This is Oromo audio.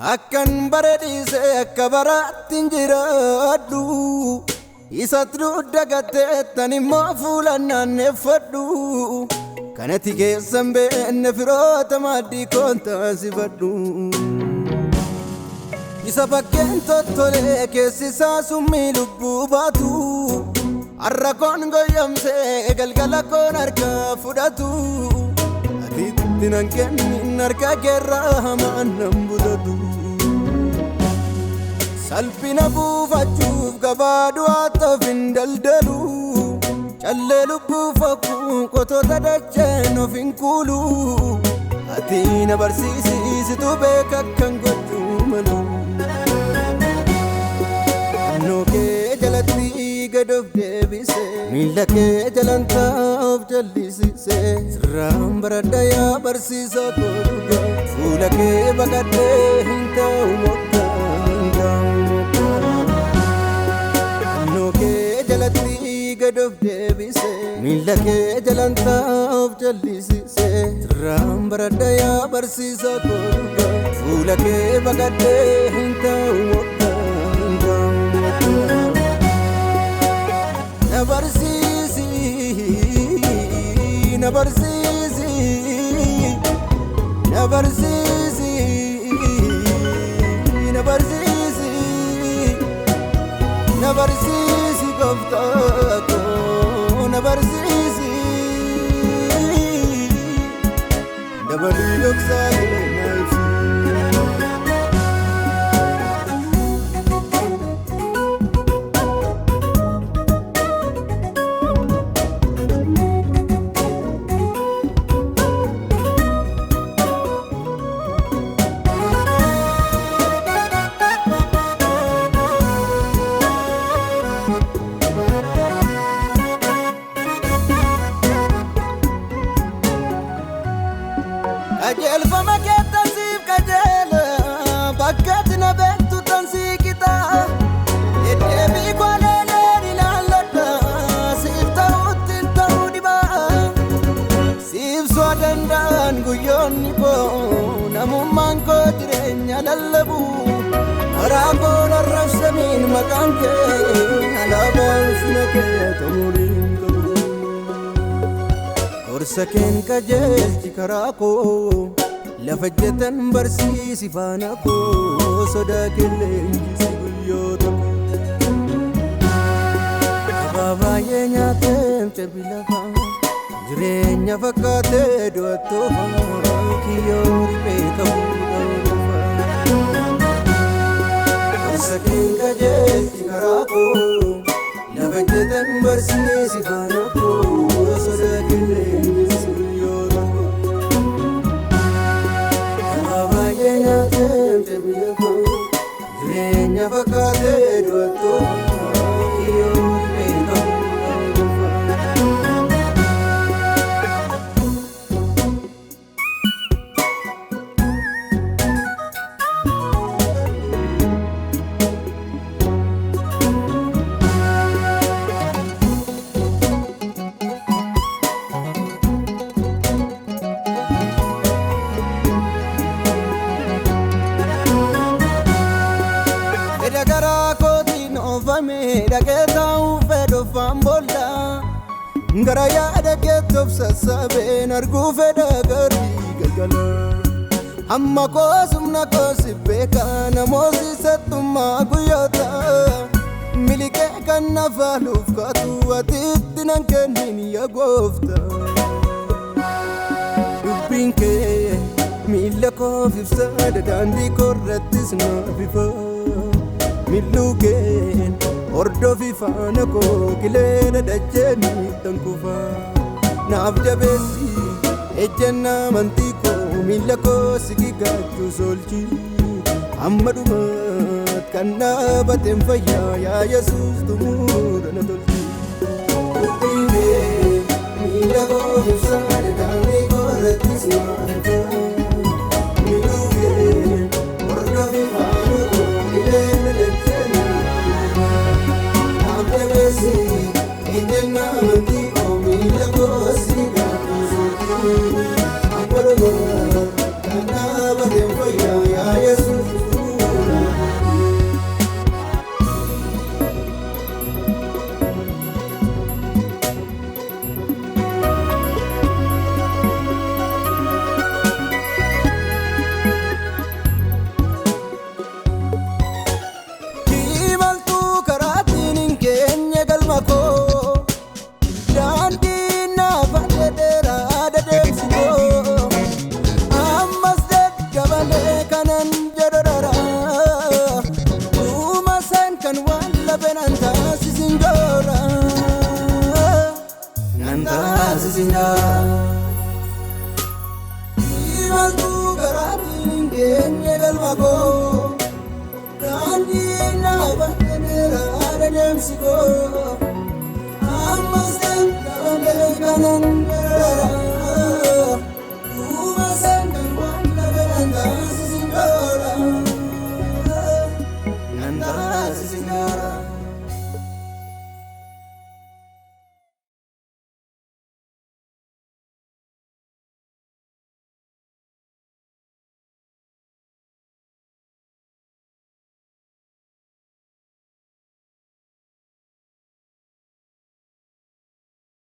Akkan bareedise akka baraattiin jiraadhu isatu dagateettan immoo fuulan naanneffadhu kanatti keessan beenne firoota maaddii koon taasifadhu isa bakkeen tottolee keessisaa summii lubbuu baatu har'a koon goyyamsee galgala koon harkaa fudhatu atiitti nan kennin harka keerraa hamaan nan butatu salphina buufachuuf gabaadhu hattafin daldalu callee lubbuu fakkuu qotoota dacheen of hin kuulu ati na barsiisitu beeka akkan gochuu malu annoo kee jalatti gad of deebise miila kee jalan taa'uuf jallisise sirraan baradha yaa barsiisa koo dhugaa fuula kee baqadhee hin ta'u mokkaa gad of deebise miila kee jalan taa'uuf jallisise sirraan baradha yaa barsiisa koo dhugaa fuula kee baqadhee hin ta'u mokkaa na barsiisi na barsiisi na barsiisi na barsiisi na barsiisi gooftaako na barsiisi dabalii dhoksalee na ibsi Kajeelfama keetta siif kajeela bakkeetti na beektu tan sii qita deddeebii kwaleeleen ilaalladha siif ta'utti hin ta'uu dhibaa siif soo danda'an guyyoonni koo namummaan koo jireenya lallabu maraa koo narrabsamiin maqaan kee alaabaan sina kee ta'uudhiin Sakeen kajeelchi karaa koo lafa jetan barsiisi faana koo sodaa qilleensi guyyoota koo kabaa baay'ee nyaateen cabbi lafaa jireenya fakkaatee du'attoofa kiyyoo riphee qabuu dhawuufaa sakeen kajeelchi karaa koo lafa jetan barsiisi faana koo sodaa qilleensi Jireenya fakkaatee du'attoofa kiyyoo riphee qabuu dhaqee taa'uuf fedhu faambolla gara yaada keettoof sassabeen arguu fedha garbii galgala hamma koosumna koosi beeka namooti sattummaa guyyoota milikee kan nafaaluuf kaatu atiitti nan kennin yaa goofta dubbiin kee miila koof ibsa daandii koorrattis naaf ifa milluu keen Ordofi faana koo kileena dacheeni tankufa naaf jabeessi ejjennaa amantii koo miila koo sigigaachuu soolchi amma dhumaat kan dhaabateen fayyaa yaa Yesuus tumuudha na tolchi dubbiin miila koo ibsa daandii koorrattis naaf ifa milluu keen ordofi faana koo kileena dacheeni Ejjenna amantii koo miila koo sigaachuu soolchi amma dhumaat kan dhaabateen fayyaa yaa Yesuus taasisina. Imaltu garaatiin keenya galma koo daandii nama dheeraa deemsi koo ammas kan nama beekanan